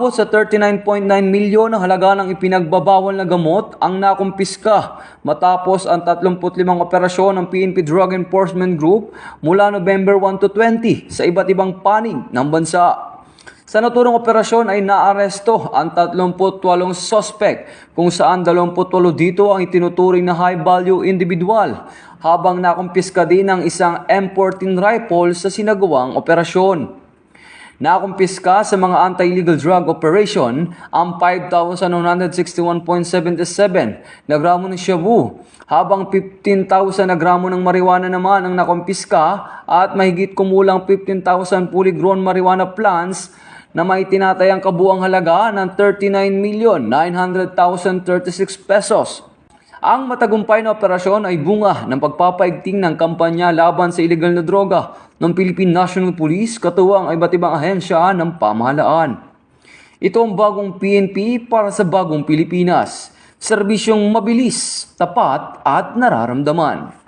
Umabot sa 39.9 milyon ang halaga ng ipinagbabawal na gamot ang nakumpiska matapos ang 35 operasyon ng PNP Drug Enforcement Group mula November 1 to 20 sa iba't ibang panig ng bansa. Sa naturang operasyon ay naaresto ang 38 suspect kung saan 28 dito ang itinuturing na high-value individual habang nakumpiska din ang isang M14 rifle sa sinagawang operasyon. Nakumpiska sa mga anti-illegal drug operation ang 5,161.77 na gramo ng shabu, habang 15,000 na gramo ng marijuana naman ang nakumpiska at mahigit kumulang 15,000 fully grown marijuana plants na may tinatayang kabuang halaga ng 39,900,036 pesos. Ang matagumpay na operasyon ay bunga ng pagpapaigting ng kampanya laban sa illegal na droga ng Philippine National Police katuwang ang iba't ibang ahensya ng pamahalaan. Ito ang bagong PNP para sa bagong Pilipinas. Serbisyong mabilis, tapat at nararamdaman.